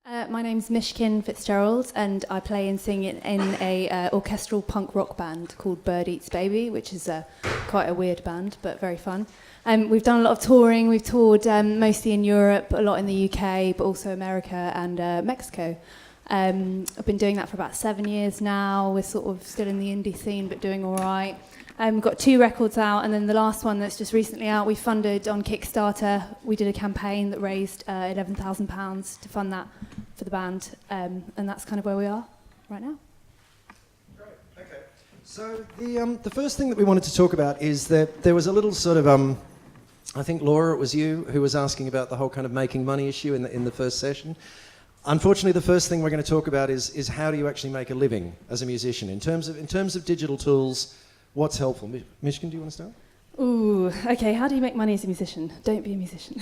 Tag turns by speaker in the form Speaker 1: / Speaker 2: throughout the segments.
Speaker 1: My name's Mishkin Fitzgerald, and I play and sing in a orchestral punk rock band called Bird Eats Baby, which is quite a weird band, but very fun. We've done a lot of touring. We've toured mostly in Europe, a lot in the UK, but also America and Mexico. I've been doing that for about 7 years now. We're sort of still in the indie scene, but doing all right. We've got 2 records out, and then the last one that's just recently out, we funded on Kickstarter. We did a campaign that raised £11,000 to fund that for the band, and that's kind of where we are right now.
Speaker 2: Great, okay. So the first thing that we wanted to talk about is that there was a little sort of, I think Laura, it was you, who was asking about the whole kind of making money issue in the first session. Unfortunately, the first thing we're going to talk about is how do you actually make a living as a musician? In terms of digital tools, what's helpful? Mishkin, do you want to start?
Speaker 1: Ooh, okay, how do you make money as a musician? Don't be a musician.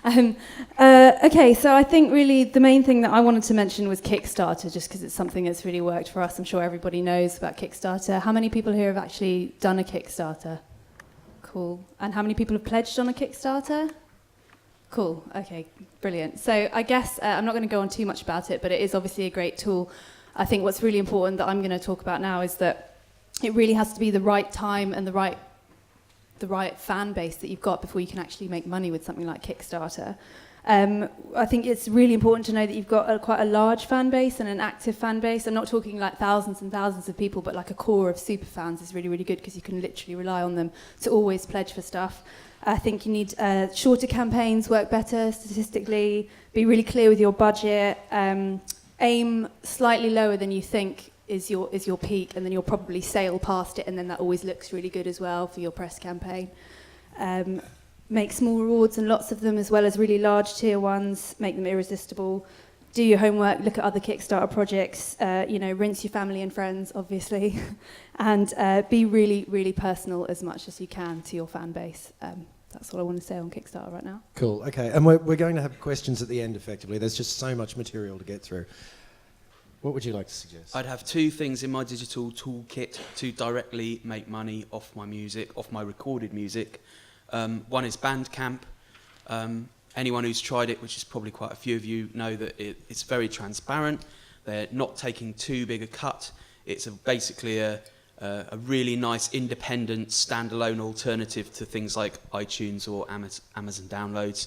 Speaker 1: Okay, so I think really the main thing that I wanted to mention was Kickstarter, just because it's something that's really worked for us. I'm sure everybody knows about Kickstarter. How many people here have actually done a Kickstarter? Cool. And how many people have pledged on a Kickstarter? Cool, okay, brilliant. So I guess I'm not going to go on too much about it, but it is obviously a great tool. I think what's really important that I'm going to talk about now is that it really has to be the right time and the right fan base that you've got before you can actually make money with something like Kickstarter. I think it's really important to know that you've got quite a large fan base and an active fan base. I'm not talking like thousands and thousands of people, but like a core of super fans is really, really good because you can literally rely on them to always pledge for stuff. I think you need shorter campaigns, work better statistically, be really clear with your budget, aim slightly lower than you think is your peak, and then you'll probably sail past it, and then that always looks really good as well for your press campaign. Make small rewards and lots of them, as well as really large tier ones, make them irresistible. Do your homework, look at other Kickstarter projects, rinse your family and friends, obviously, and be really, really personal as much as you can to your fan base. That's what I want to say on Kickstarter right now.
Speaker 2: Cool, okay, and we're going to have questions at the end, effectively. There's just so much material to get through. What would you like to suggest?
Speaker 3: I'd have 2 things in my digital toolkit to directly make money off my music, off my recorded music. One is Bandcamp. Anyone who's tried it, which is probably quite a few of you, know that it's very transparent. They're not taking too big a cut. It's basically a really nice independent standalone alternative to things like iTunes or Amazon downloads.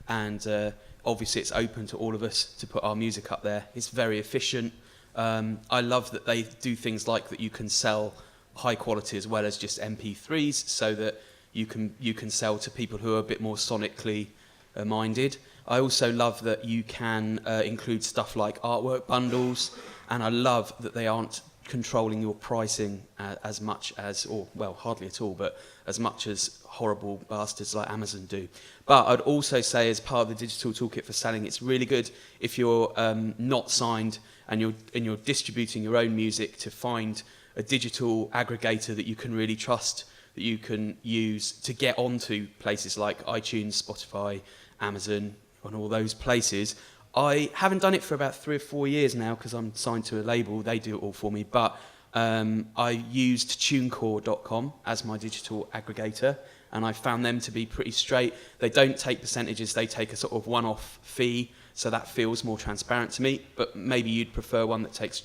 Speaker 3: And obviously it's open to all of us to put our music up there. It's very efficient. I love that they do things like that you can sell high quality as well as just MP3s, so that you can sell to people who are a bit more sonically minded. I also love that you can include stuff like artwork bundles, and I love that they aren't controlling your pricing as much as, or well, hardly at all, but as much as horrible bastards like Amazon do. But I'd also say, as part of the digital toolkit for selling, it's really good if you're not signed and you're distributing your own music, to find a digital aggregator that you can really trust, that you can use to get onto places like iTunes, Spotify, Amazon, and all those places. I haven't done it for about 3 or 4 years now because I'm signed to a label. They do it all for me. But I used TuneCore.com as my digital aggregator, and I found them to be pretty straight. They don't take percentages. They take a sort of one-off fee, so that feels more transparent to me. But maybe you'd prefer one that takes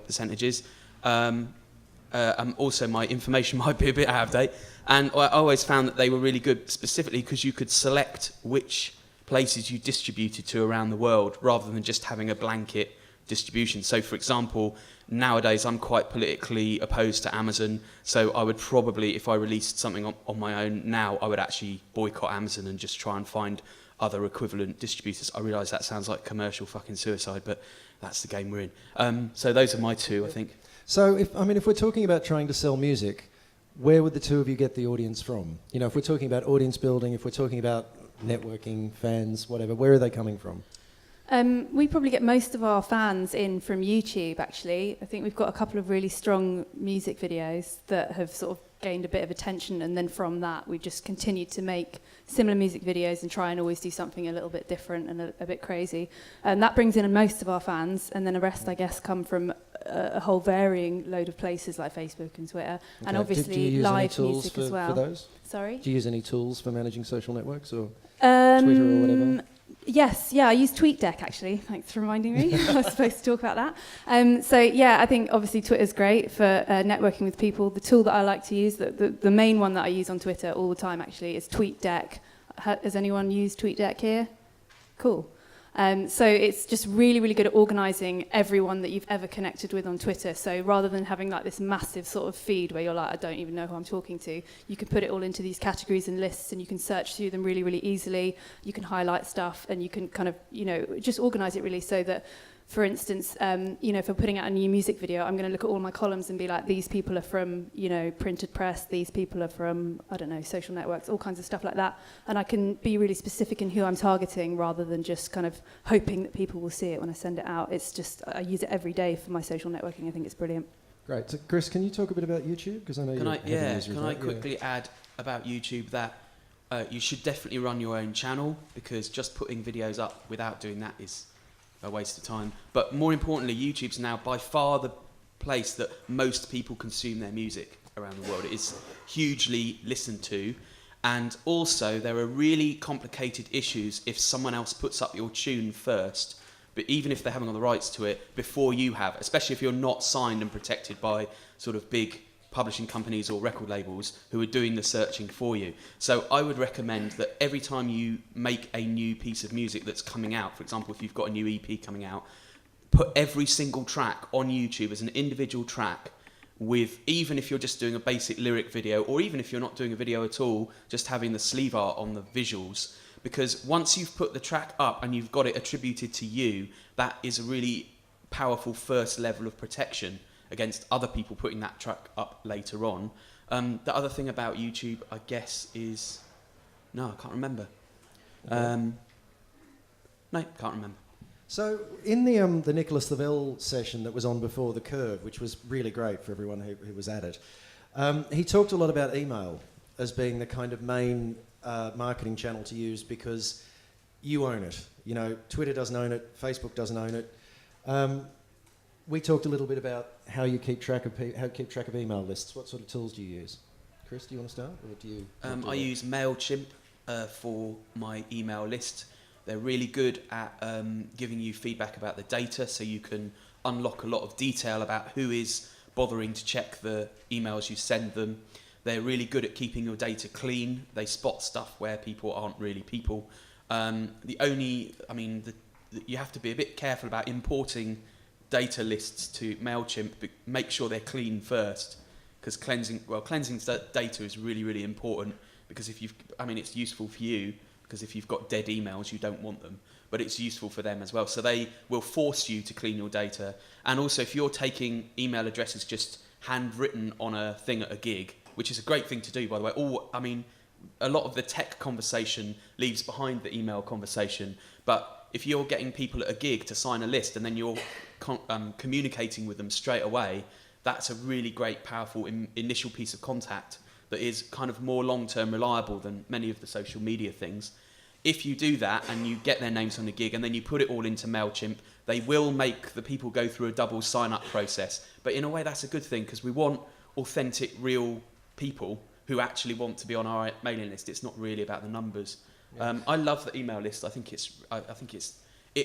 Speaker 3: percentages. Also, my information might be a bit out of date. And I always found that they were really good, specifically because you could select which places you distributed to around the world, rather than just having a blanket distribution. So, for example, nowadays I'm quite politically opposed to Amazon, so I would probably, if I released something on my own now, I would actually boycott Amazon and just try and find other equivalent distributors. I realise that sounds like commercial fucking suicide, but that's the game we're in. So those are my 2, I think.
Speaker 2: So, if we're talking about trying to sell music, where would the 2 of you get the audience from? You know, if we're talking about audience building, if we're talking about networking, fans, whatever, where are they coming from?
Speaker 1: We probably get most of our fans in from YouTube, actually. I think we've got a couple of really strong music videos that have sort of gained a bit of attention, and then from that we've just continued to make similar music videos and try and always do something a little bit different and a bit crazy. And that brings in most of our fans, and then the rest, I guess, come from a whole varying load of places like Facebook and Twitter, and obviously live music as well.
Speaker 2: For those?
Speaker 1: Sorry?
Speaker 2: Do you use any tools for managing social networks, or Twitter or whatever?
Speaker 1: Yes, yeah, I use TweetDeck actually. Thanks for reminding me. I was supposed to talk about that. So yeah, I think obviously Twitter's great for networking with people. The tool that I like to use, the main one that I use on Twitter all the time actually, is TweetDeck. Has anyone used TweetDeck here? Cool. So it's just really, really good at organising everyone that you've ever connected with on Twitter. So rather than having like this massive sort of feed where you're like, I don't even know who I'm talking to, you can put it all into these categories and lists, and you can search through them really, really easily. You can highlight stuff, and you can kind of, just organise it really so that, for instance, if I'm putting out a new music video, I'm going to look at all my columns and be like, these people are from, printed press, these people are from, I don't know, social networks, all kinds of stuff like that. And I can be really specific in who I'm targeting rather than just kind of hoping that people will see it when I send it out. It's just, I use it every day for my social networking. I think it's brilliant.
Speaker 2: Great. So, Chris, can you talk a bit about YouTube? Because I know
Speaker 3: Can I quickly add about YouTube that you should definitely run your own channel, because just putting videos up without doing that is a waste of time. But more importantly, YouTube's now by far the place that most people consume their music around the world. It is hugely listened to, and also there are really complicated issues if someone else puts up your tune first, but even if they haven't got the rights to it, before you have, especially if you're not signed and protected by sort of big publishing companies or record labels who are doing the searching for you. So I would recommend that every time you make a new piece of music that's coming out, for example, if you've got a new EP coming out, put every single track on YouTube as an individual track with, even if you're just doing a basic lyric video, or even if you're not doing a video at all, just having the sleeve art on the visuals. Because once you've put the track up and you've got it attributed to you, that is a really powerful first level of protection against other people putting that track up later on. The other thing about YouTube, I guess, is... No, I can't remember. No, can't remember.
Speaker 2: So in the Nicholas Lavelle session that was on before The Curve, which was really great for everyone who was at it, he talked a lot about email as being the kind of main marketing channel to use, because you own it. Twitter doesn't own it, Facebook doesn't own it. We talked a little bit about how you keep track of email lists. What sort of tools do you use? Chris, do you want to start, or do you?
Speaker 3: I use MailChimp for my email list. They're really good at giving you feedback about the data, so you can unlock a lot of detail about who is bothering to check the emails you send them. They're really good at keeping your data clean. They spot stuff where people aren't really people. You have to be a bit careful about importing data lists to MailChimp, but make sure they're clean first, because cleansing data is really, really important, because it's useful for you, because if you've got dead emails, you don't want them, but it's useful for them as well. So they will force you to clean your data. And also, if you're taking email addresses just handwritten on a thing at a gig, which is a great thing to do, by the way, a lot of the tech conversation leaves behind the email conversation, but if you're getting people at a gig to sign a list and then you're communicating with them straight away, that's a really great, powerful initial piece of contact that is kind of more long-term reliable than many of the social media things. If you do that and you get their names on the gig and then you put it all into MailChimp, they will make the people go through a double sign-up process. But in a way, that's a good thing, because we want authentic, real people who actually want to be on our mailing list. It's not really about the numbers. Yeah. I love the email list. I think it's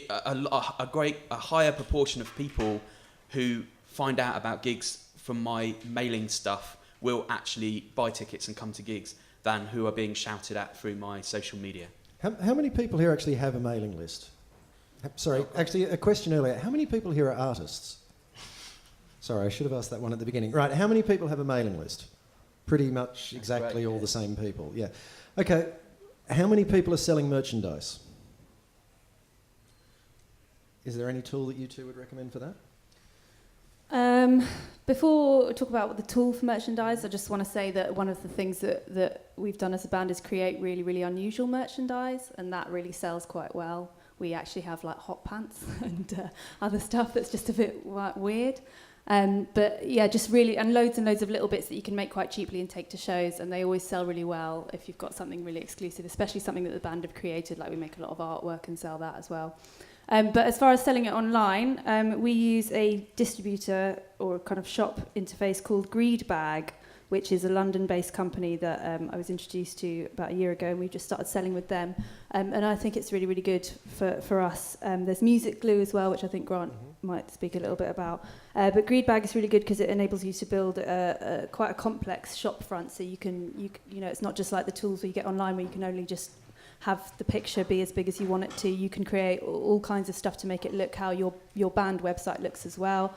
Speaker 3: a higher proportion of people who find out about gigs from my mailing stuff will actually buy tickets and come to gigs than who are being shouted at through my social media.
Speaker 2: How many people here actually have a mailing list? Sorry, actually, a question earlier. How many people here are artists? Sorry, I should have asked that one at the beginning. Right, how many people have a mailing list? Pretty much exactly all the same people, yeah. Okay, how many people are selling merchandise? Is there any tool that you two would recommend for that?
Speaker 1: Before we talk about the tool for merchandise, I just want to say that one of the things that we've done as a band is create really, really unusual merchandise, and that really sells quite well. We actually have like hot pants and other stuff that's just a bit weird. But yeah, just really, and loads of little bits that you can make quite cheaply and take to shows, and they always sell really well if you've got something really exclusive, especially something that the band have created. Like we make a lot of artwork and sell that as well. But as far as selling it online, we use a distributor or kind of shop interface called Greed Bag, which is a London-based company that I was introduced to about a year ago, and we've just started selling with them. And I think it's really, really good for us. There's Music Glue as well, which I think Grant might speak a little bit about. But Greedbag is really good because it enables you to build quite a complex shop front. So you know, it's not just like the tools you get online where you can only just have the picture be as big as you want it to. You can create all kinds of stuff to make it look how your band website looks as well.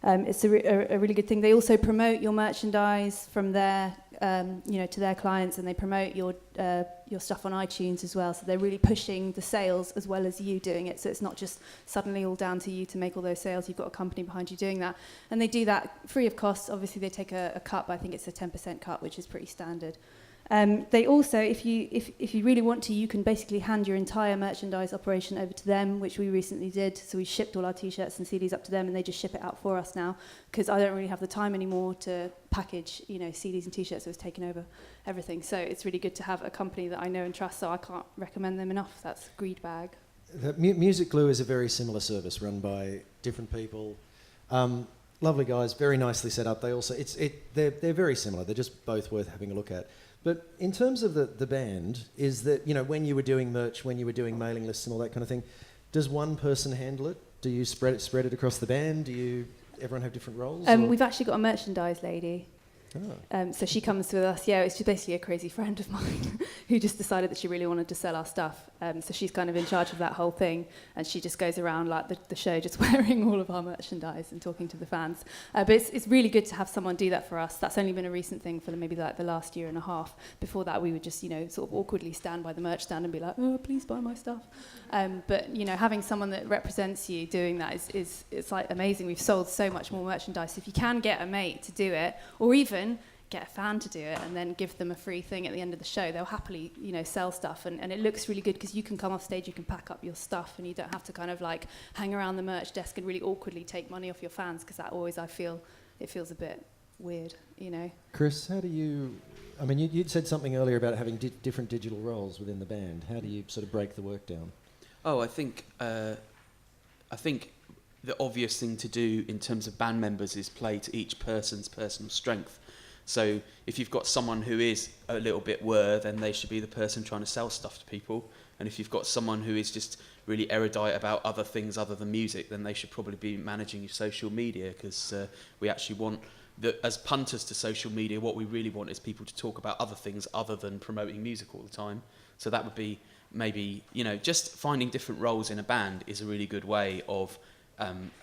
Speaker 1: It's a really good thing. They also promote your merchandise from there, to their clients, and they promote your stuff on iTunes as well. So they're really pushing the sales as well as you doing it. So it's not just suddenly all down to you to make all those sales. You've got a company behind you doing that, and they do that free of cost. Obviously, they take a cut, but I think it's a 10% cut, which is pretty standard. They also, if you really want to, you can basically hand your entire merchandise operation over to them, which we recently did. So we shipped all our T-shirts and CDs up to them, and they just ship it out for us now, because I don't really have the time anymore to package, CDs and T-shirts. So it's taken over everything. So it's really good to have a company that I know and trust. So I can't recommend them enough. That's Greedbag.
Speaker 2: Music Glue is a very similar service run by different people. Lovely guys, very nicely set up. They also they're very similar. They're just both worth having a look at. But in terms of the band, is that, when you were doing merch, when you were doing mailing lists and all that kind of thing, does one person handle it? Do you spread it across the band? Everyone have different roles?
Speaker 1: We've actually got a merchandise lady.
Speaker 2: Oh.
Speaker 1: So she comes with us. Yeah, it's just basically a crazy friend of mine who just decided that she really wanted to sell our stuff. So she's kind of in charge of that whole thing, and she just goes around like the show, just wearing all of our merchandise and talking to the fans. But it's really good to have someone do that for us. That's only been a recent thing for maybe like the last year and a half. Before that, we would just sort of awkwardly stand by the merch stand and be like, "Oh, please buy my stuff." But having someone that represents you doing that is like amazing. We've sold so much more merchandise. If you can get a mate to do it, or even get a fan to do it and then give them a free thing at the end of the show, they'll happily sell stuff, and it looks really good because you can come off stage, you can pack up your stuff, and you don't have to kind of like hang around the merch desk and really awkwardly take money off your fans, because that always, I feel, it feels a bit weird.
Speaker 2: Chris, how do you, you'd said something earlier about having different digital roles within the band. How do you sort of break the work down?
Speaker 3: I think the obvious thing to do in terms of band members is play to each person's personal strength. So if you've got someone who is a little bit then they should be the person trying to sell stuff to people. And if you've got someone who is just really erudite about other things other than music, then they should probably be managing your social media, because we actually want, as punters to social media, what we really want is people to talk about other things other than promoting music all the time. So that would be maybe, just finding different roles in a band is a really good way of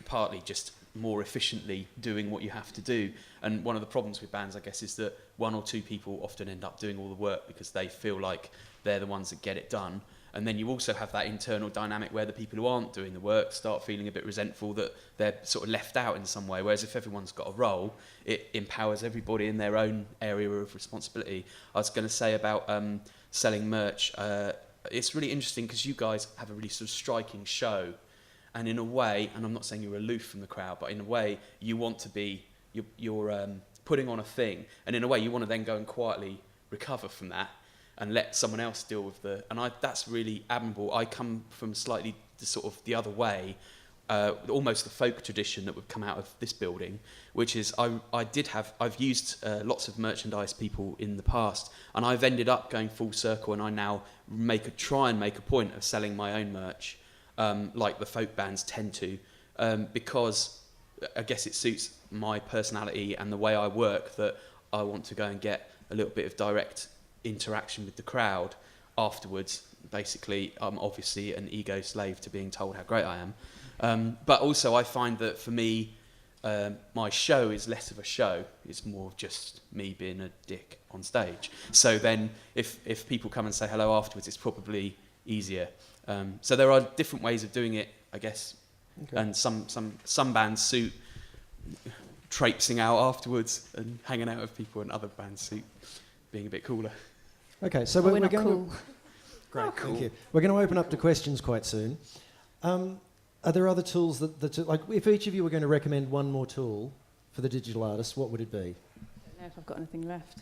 Speaker 3: partly just more efficiently doing what you have to do. And one of the problems with bands, I guess, is that one or two people often end up doing all the work because they feel like they're the ones that get it done. And then you also have that internal dynamic where the people who aren't doing the work start feeling a bit resentful that they're sort of left out in some way. Whereas if everyone's got a role, it empowers everybody in their own area of responsibility. I was going to say about selling merch, it's really interesting because you guys have a really sort of striking show. And in a way, and I'm not saying you're aloof from the crowd, but in a way, you want to be, you're putting on a thing, and in a way, you want to then go and quietly recover from that and let someone else deal with that's really admirable. I come from slightly the other way, almost the folk tradition that would come out of this building, which is I've used lots of merchandise people in the past, and I've ended up going full circle, and I now try and make a point of selling my own merch. Like the folk bands tend to, because I guess it suits my personality and the way I work, that I want to go and get a little bit of direct interaction with the crowd afterwards. Basically, I'm obviously an ego slave to being told how great I am. But also I find that for me, my show is less of a show. It's more just me being a dick on stage. So then if people come and say hello afterwards, it's probably easier. So there are different ways of doing it, I guess, okay. And some bands suit traipsing out afterwards and hanging out with people, and other bands suit being a bit cooler.
Speaker 2: Okay, so we're going cool. Great, cool. Thank you. We're going to open up to questions quite soon. Are there other tools that like, if each of you were going to recommend one more tool for the digital artist, what would it be?
Speaker 1: I don't know if I've got anything left.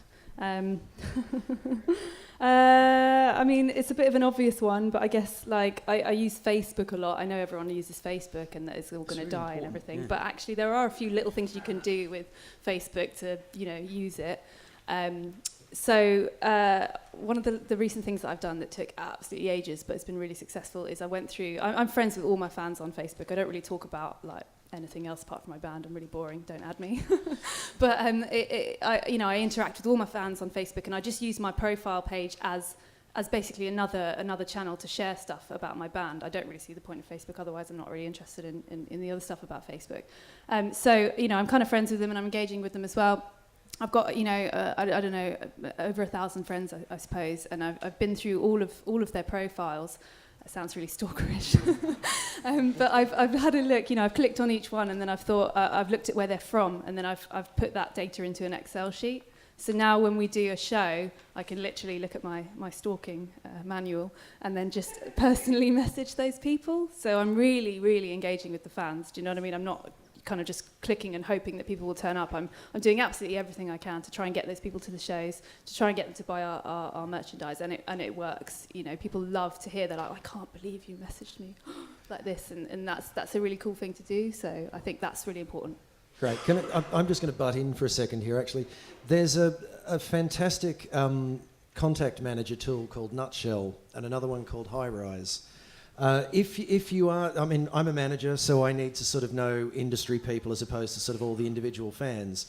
Speaker 1: It's a bit of an obvious one, but I guess I use Facebook a lot. I know everyone uses Facebook and that it's all going to die and everything, yeah. But actually there are a few little things you can do with Facebook to use it. One of the recent things that I've done that took absolutely ages, but it's been really successful, is I went through. I'm friends with all my fans on Facebook. I don't really talk about like anything else apart from my band. I'm really boring. Don't add me. But I interact with all my fans on Facebook, and I just use my profile page as basically another channel to share stuff about my band. I don't really see the point of Facebook, otherwise I'm not really interested in the other stuff about Facebook. I'm kind of friends with them, and I'm engaging with them as well. I've got, I don't know, over 1,000 friends, I suppose, and I've been through all of their profiles. That sounds really stalkerish. But I've had a look, I've clicked on each one, and then I've thought, I've looked at where they're from, and then I've put that data into an Excel sheet. So now when we do a show, I can literally look at my stalking manual and then just personally message those people. So I'm really, really engaging with the fans. Do you know what I mean? I'm not kind of just clicking and hoping that people will turn up. I'm doing absolutely everything I can to try and get those people to the shows, to try and get them to buy our merchandise, and it works. People love to hear that, like, I can't believe you messaged me like this, and that's a really cool thing to do. So I think that's really important.
Speaker 2: Great. I'm just going to butt in for a second here, actually. There's a fantastic contact manager tool called Nutshell and another one called High Rise. If you are, I'm a manager, so I need to sort of know industry people as opposed to sort of all the individual fans.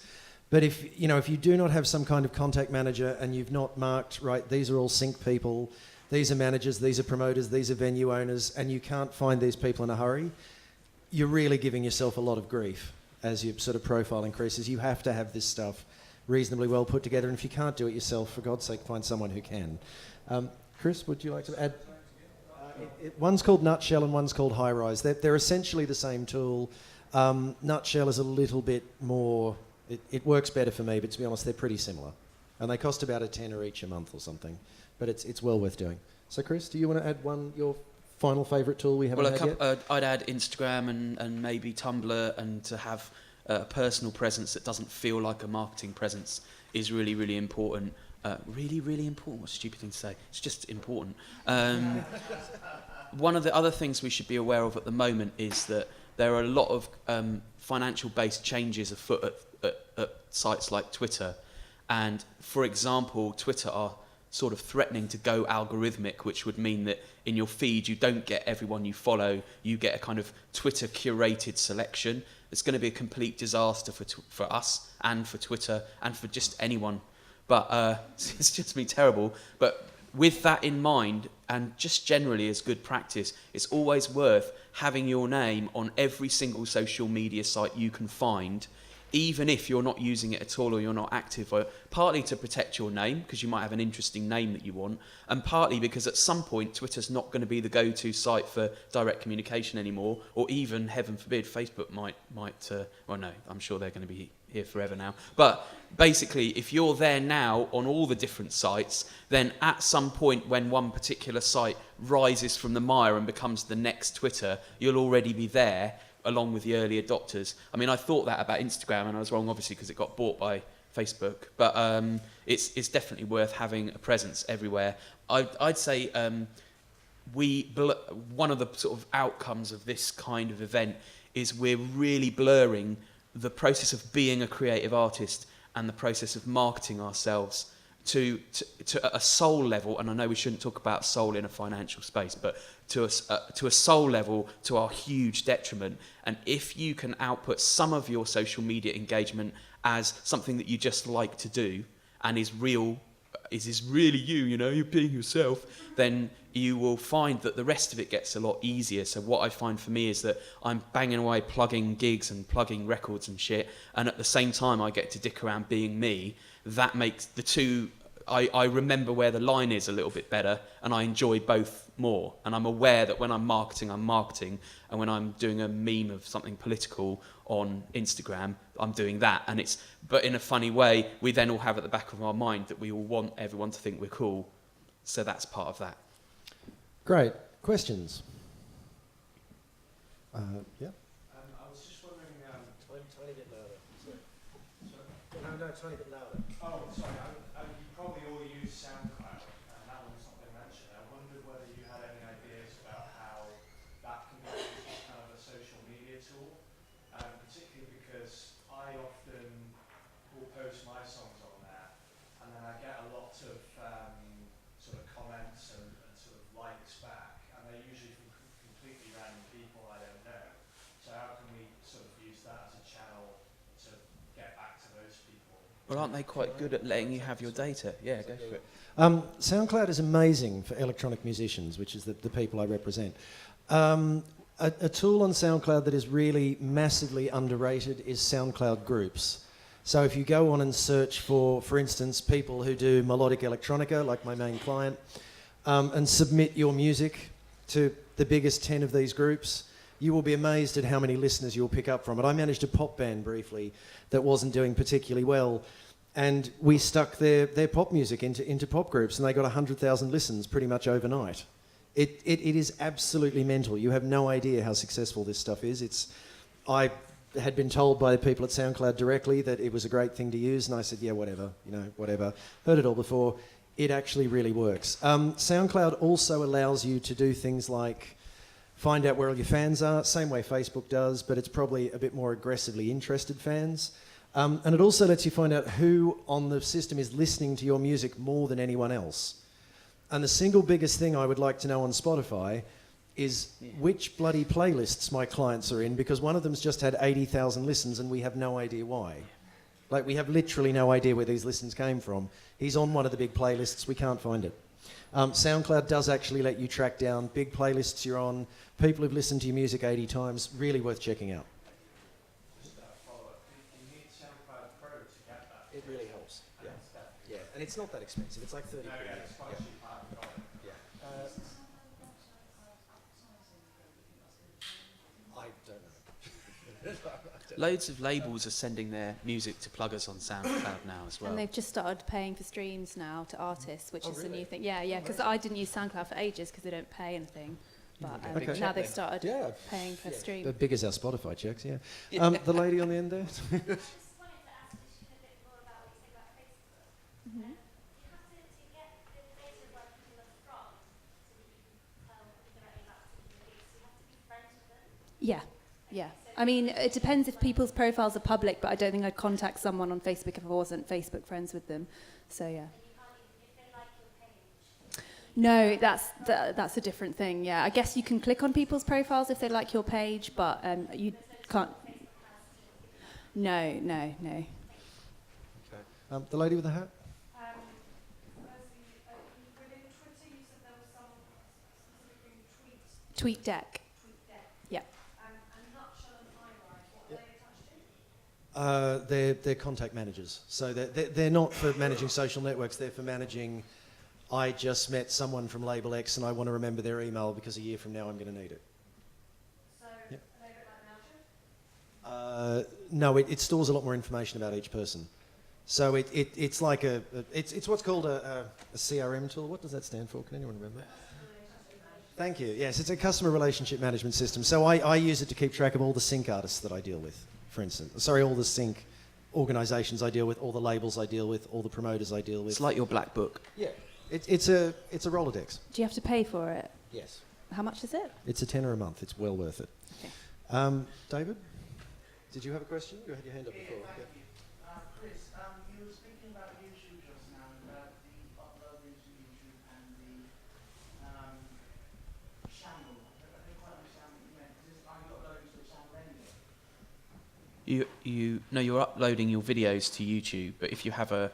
Speaker 2: But if you do not have some kind of contact manager and you've not marked, right, these are all sync people, these are managers, these are promoters, these are venue owners, and you can't find these people in a hurry, you're really giving yourself a lot of grief as your sort of profile increases. You have to have this stuff reasonably well put together, and if you can't do it yourself, for God's sake, find someone who can. Chris, would you like to add? One's called Nutshell and one's called High Rise. They're essentially the same tool. Nutshell is a little bit more, it works better for me, but to be honest, they're pretty similar. And they cost about $10 each a month or something, but it's well worth doing. So Chris, do you want to add your final favourite tool we haven't had yet?
Speaker 3: I'd add Instagram and maybe Tumblr, and to have a personal presence that doesn't feel like a marketing presence is really, really important. Really, really important. What a stupid thing to say. It's just important. One of the other things we should be aware of at the moment is that there are a lot of financial-based changes afoot at sites like Twitter. And, for example, Twitter are sort of threatening to go algorithmic, which would mean that in your feed you don't get everyone you follow, you get a kind of Twitter curated selection. It's going to be a complete disaster for us and for Twitter and for just anyone. But it's just been terrible. But with that in mind, and just generally as good practice, it's always worth having your name on every single social media site you can find, even if you're not using it at all or you're not active, partly to protect your name, because you might have an interesting name that you want, and partly because at some point Twitter's not going to be the go-to site for direct communication anymore, or even, heaven forbid, Facebook might well, no, I'm sure they're going to be here forever now. But basically, if you're there now on all the different sites, then at some point when one particular site rises from the mire and becomes the next Twitter, you'll already be there, along with the early adopters. I mean, I thought that about Instagram, and I was wrong, obviously, because it got bought by Facebook. But it's definitely worth having a presence everywhere. I'd say one of the sort of outcomes of this kind of event is we're really blurring the process of being a creative artist and the process of marketing ourselves to a soul level. And I know we shouldn't talk about soul in a financial space, but to a soul level, to our huge detriment. And if you can output some of your social media engagement as something that you just like to do and is real, is really you, you're being yourself, then you will find that the rest of it gets a lot easier. So what I find for me is that I'm banging away plugging gigs and plugging records and shit, and at the same time I get to dick around being me. That makes the two, I remember where the line is a little bit better, and I enjoy both more. And I'm aware that when I'm marketing, and when I'm doing a meme of something political on Instagram, I'm doing that. But in a funny way, we then all have at the back of our mind that we all want everyone to think we're cool. So that's part of that.
Speaker 2: Great. Questions? Yeah?
Speaker 4: I was just wondering...
Speaker 2: Tiny bit louder. Sorry. No, tiny bit louder.
Speaker 4: Oh, sorry. You probably all use SoundCloud, and that one's not been mentioned. I wondered whether you had any ideas about how that can be used as kind of a social media tool, particularly because I often will post my songs on there, sort of comments and sort of likes back, and they're usually from completely random people I don't know. So how can we sort of use that as a channel to get back to those people?
Speaker 3: Well, aren't they quite good at letting you have your data? Yeah, go for it.
Speaker 2: SoundCloud is amazing for electronic musicians, which is the people I represent. A tool on SoundCloud that is really massively underrated is SoundCloud groups. So if you go on and search for instance, people who do melodic electronica, like my main client, and submit your music to the biggest 10 of these groups, you will be amazed at how many listeners you'll pick up from it. I managed a pop band briefly that wasn't doing particularly well, and we stuck their pop music into pop groups, and they got 100,000 listens pretty much overnight. It is absolutely mental. You have no idea how successful this stuff is. I had been told by the people at SoundCloud directly that it was a great thing to use, and I said, yeah, whatever, whatever. Heard it all before. It actually really works. SoundCloud also allows you to do things like find out where all your fans are, same way Facebook does, but it's probably a bit more aggressively interested fans. And it also lets you find out who on the system is listening to your music more than anyone else. And the single biggest thing I would like to know on Spotify is which bloody playlists my clients are in, because one of them's just had 80,000 listens and we have no idea why. Like, we have literally no idea where these listens came from. He's on one of the big playlists, we can't find it. SoundCloud does actually let you track down big playlists you're on, people who've listened to your music 80 times, really worth checking out.
Speaker 4: Just a follow-up. Do you need SoundCloud Pro to get that?
Speaker 2: It really helps, yeah. Yeah, and it's not that expensive, it's like 30
Speaker 4: No,
Speaker 2: quid.
Speaker 4: yeah, it's quite cheap. I haven't got it.
Speaker 2: I don't know.
Speaker 3: Loads of labels are sending their music to pluggers on SoundCloud now as well.
Speaker 1: And they've just started paying for streams now to artists, which is a
Speaker 2: really?
Speaker 1: new thing. Yeah, because I didn't use SoundCloud for ages because they don't pay anything. But
Speaker 2: Okay.
Speaker 1: now they've started
Speaker 2: Yeah.
Speaker 1: paying for streams.
Speaker 2: As big as our Spotify checks, yeah. The lady on the end there.
Speaker 5: Just wanted to ask you a bit more about what you said about Facebook.
Speaker 1: Mhm.
Speaker 5: You have to get the data of where people are from so that you can tell directly about particular gigs. You have to be friends with them.
Speaker 1: Yeah. I mean, it depends if people's profiles are public, but I don't think I'd contact someone on Facebook if I wasn't Facebook friends with them. So, yeah.
Speaker 5: And you can't even, if they like your page.
Speaker 1: No, that's a different thing, yeah. I guess you can click on people's profiles if they like your page, but you can't... No.
Speaker 2: Okay. The lady with the hat.
Speaker 5: Within Twitter, you said there was some specific thing, tweets.
Speaker 1: Tweet deck. Yeah.
Speaker 5: And Nutshell and iRide, what are they attached to?
Speaker 2: They're contact managers. So they're not for managing social networks, they're for managing, I just met someone from Label X and I want to remember their email because a year from now I'm going to need it.
Speaker 5: So,
Speaker 2: Yep.
Speaker 5: are they a bit like Mailchimp?
Speaker 2: No, it stores a lot more information about each person. So it's like it's what's called a CRM tool. What does that stand for? Can anyone remember? Thank you. Yes, it's a customer relationship management system. So I use it to keep track of all the sync artists that I deal with, for instance. Sorry, all the sync organisations I deal with, all the labels I deal with, all the promoters I deal with.
Speaker 3: It's like your black book.
Speaker 2: Yeah, it's a Rolodex.
Speaker 1: Do you have to pay for it?
Speaker 2: Yes.
Speaker 1: How much is it?
Speaker 2: It's $10 a month. It's well worth it.
Speaker 1: Okay.
Speaker 2: David, did you have a question? You had your hand up before.
Speaker 6: Thank you. Chris, you were speaking about YouTube just now, about the uploading to YouTube and the channel. I didn't quite understand what you meant. Are you uploading to a channel anyway?
Speaker 3: No, you're uploading your videos to YouTube, but if you have an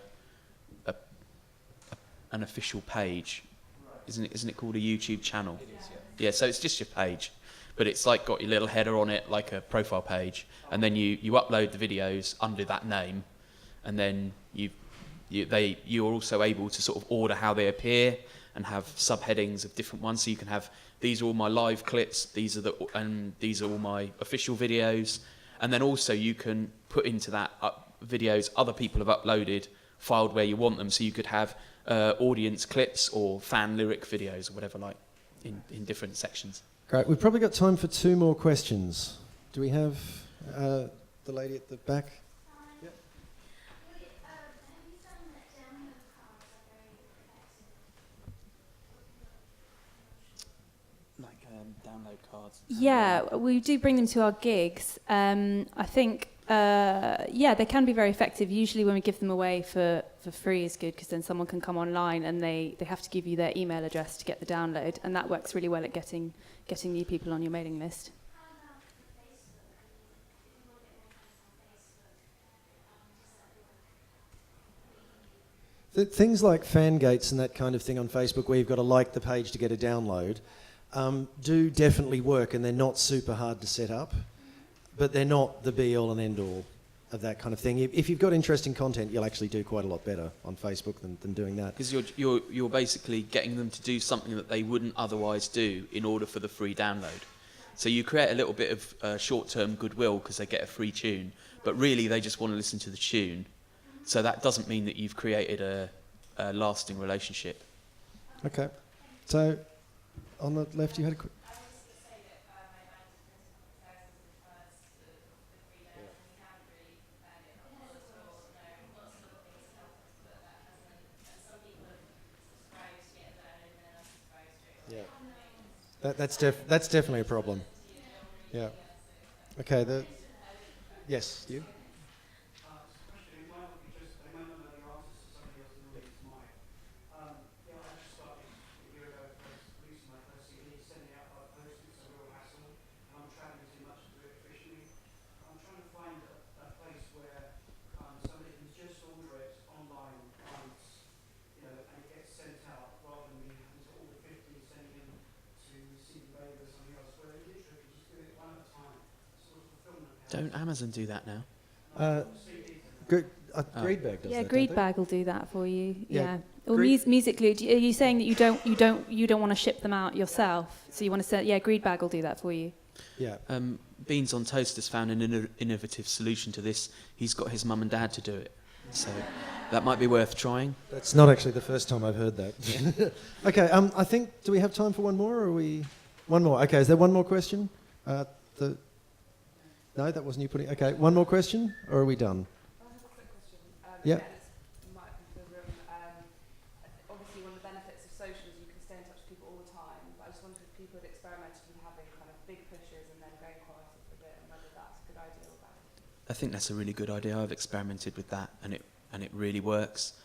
Speaker 3: official page, isn't it called a YouTube channel?
Speaker 2: It is,
Speaker 3: Yeah, so it's just your page, but it's like got your little header on it, like a profile page, and then you upload the videos under that name, and then you're also able to sort of order how they appear and have subheadings of different ones. So you can have, these are all my live clips, these are all my official videos, and then also you can put into that videos other people have uploaded, filed where you want them. So you could have audience clips or fan lyric videos or whatever, like in different sections.
Speaker 2: Great. We've probably got time for 2 more questions. Do we have the lady at the back? Yep.
Speaker 5: Have you found that download cards are very effective?
Speaker 3: Like download cards.
Speaker 1: Yeah, we do bring them to our gigs. I think Yeah, they can be very effective. Usually when we give them away for free is good, because then someone can come online and they have to give you their email address to get the download, and that works really well at getting new people on your mailing list.
Speaker 5: How about for Facebook? I mean, if you want to get more friends on Facebook, just so
Speaker 2: Things like fan gates and that kind of thing on Facebook, where you've got to like the page to get a download, do definitely work, and they're not super hard to set up, but they're not the be-all and end-all of that kind of thing. If you've got interesting content, you'll actually do quite a lot better on Facebook than doing that.
Speaker 3: Because you're basically getting them to do something that they wouldn't otherwise do in order for the free download. So you create a little bit of short-term goodwill because they get a free tune, but really they just want to listen to the tune. So that doesn't mean that you've created a lasting relationship.
Speaker 2: Okay. So, on the left, you had a quick...
Speaker 5: I was just going to say that my band is printing thousands of cards to the free download, and we haven't really found it helpful at all. No, lots of other things to help us, but that hasn't. And some people have subscribed to get the download and then unsubscribed straight away.
Speaker 2: That's definitely a problem. Yeah. Okay, yes, you?
Speaker 6: Question, it might not be just, they might not know the answers to somebody else in the audience might. Yeah, I just started a year ago releasing my first CD, sending it out by post. It's a real hassle, and I'm travelling too much to do it efficiently. I'm trying to find a place where somebody can just order it online once, and it gets sent out, rather than me having to order 50, sending them to CD Baby or something else, where they literally can just do it one at a time. Sort of fulfillment.
Speaker 3: Don't Amazon do that now?
Speaker 2: Greedbag does
Speaker 1: Yeah,
Speaker 2: that, don't
Speaker 1: Greedbag will do that for you.
Speaker 2: Yeah.
Speaker 1: Yeah. Or Musically, are you saying that you don't want to ship them out yourself? So you want to say, yeah, Greedbag will do that for you.
Speaker 2: they? Yeah.
Speaker 3: Beans on Toast has found an innovative solution to this. He's got his mum and dad to do it. So that might be worth trying.
Speaker 2: That's not actually the first time I've heard that. Okay, I think, do we have time for one more, or are we... One more. Okay, is there one more question? No, that wasn't you putting... Okay, one more question, or are we done?
Speaker 7: I have a quick question.
Speaker 2: Yeah.
Speaker 7: Again, it might be for the room. Obviously, one of the benefits of social is you can stay in touch with people all the time. But I just wondered if people had experimented with having kind of big pushes and then going quiet for a bit, and whether that's a good idea or bad.
Speaker 3: I think that's a really good idea. I've experimented with that, and it really works.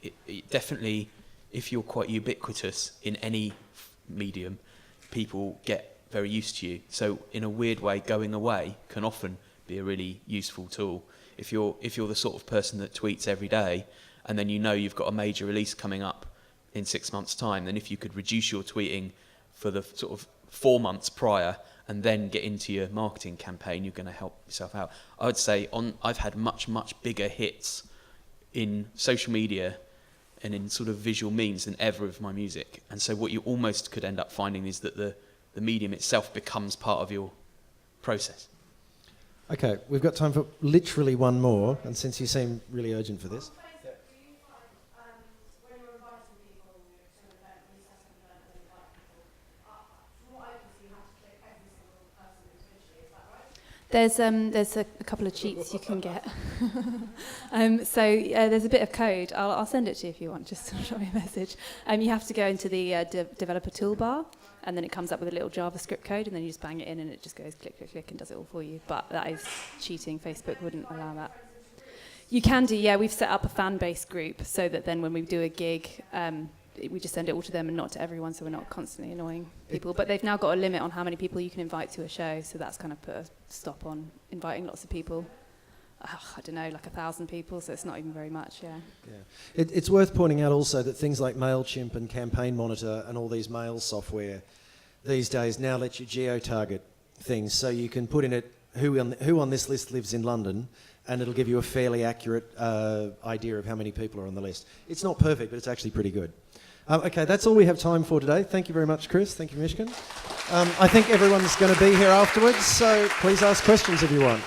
Speaker 3: It definitely, if you're quite ubiquitous in any medium, people get very used to you. So in a weird way, going away can often be a really useful tool. If you're the sort of person that tweets every day, and then you've got a major release coming up in 6 months' time, then if you could reduce your tweeting for the sort of 4 months prior and then get into your marketing campaign, you're going to help yourself out. I would say I've had much bigger hits in social media and in sort of visual means than ever of my music. And so what you almost could end up finding is that the medium itself becomes part of your process.
Speaker 2: Okay, we've got time for literally one more, and since you seem really urgent for this.
Speaker 5: Facebook, do you find when you're inviting people to an event, when you set up an event and invite people, from what I can see, you have to click every single person individually, is that right?
Speaker 1: There's a couple of cheats you can get. There's a bit of code. I'll send it to you if you want. Just drop me a message. You have to go into the developer toolbar, and then it comes up with a little JavaScript code, and then you just bang it in, and it just goes click, click, click, and does it all for you. But that is cheating. Facebook wouldn't allow that. You can do, yeah. We've set up a fan base group so that then when we do a gig, we just send it all to them and not to everyone, so we're not constantly annoying people. But they've now got a limit on how many people you can invite to a show, so that's kind of put a stop on inviting lots of people. I don't know, like 1,000 people, so it's not even very much, yeah.
Speaker 2: It's worth pointing out also that things like MailChimp and Campaign Monitor and all these mail software these days now let you geo-target things, so you can put in it who on this list lives in London, and it'll give you a fairly accurate idea of how many people are on the list. It's not perfect, but it's actually pretty good. Okay, that's all we have time for today. Thank you very much, Chris. Thank you, Mishkin. I think everyone's going to be here afterwards, so please ask questions if you want.